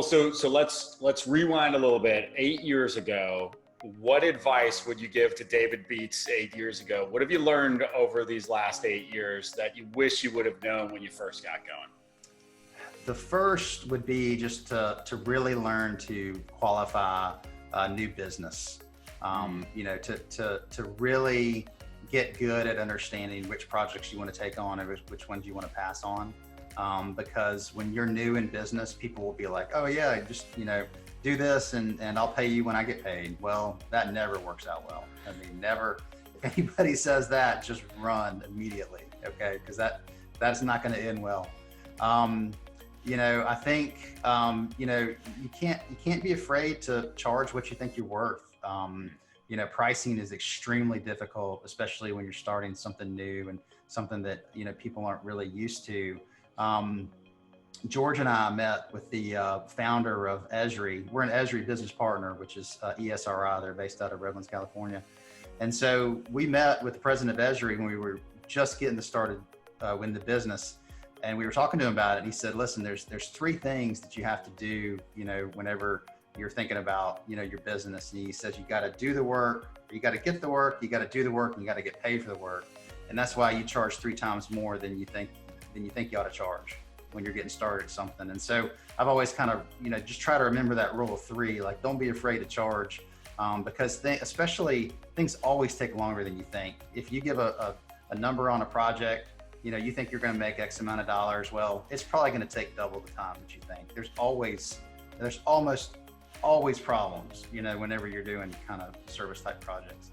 So let's rewind a little bit. 8 years ago, what advice would you give to David Beats 8 years ago? What have you learned over these last 8 years that you wish you would have known when you first got going? The first would be just to really learn to qualify new business. To really get good at understanding which projects you want to take on and which ones you want to pass on. Because when you're new in business, people will be like, oh yeah, just, do this and I'll pay you when I get paid. Well, that never works out well. I mean, never, if anybody says that, just run immediately, okay? Because that's not going to end well. I think, you can't be afraid to charge what you think you're worth. Pricing is extremely difficult, especially when you're starting something new and something that, people aren't really used to. George and I met with the founder of Esri. We're an Esri business partner, which is ESRI. They're based out of Redlands, California. And so we met with the president of Esri when we were just getting started in the business. And we were talking to him about it. And he said, listen, there's three things that you have to do, whenever you're thinking about, your business. And he says, you got to do the work, you got to get the work, you got to do the work, and you got to get paid for the work. And that's why you charge 3 times more than you think you ought to charge when you're getting started at something. And so I've always kind of, just try to remember that rule of 3, like don't be afraid to charge, because especially things always take longer than you think. If you give a number on a project, you think you're going to make X amount of dollars. Well, it's probably going to take double the time that you think. There's almost always problems, whenever you're doing kind of service type projects.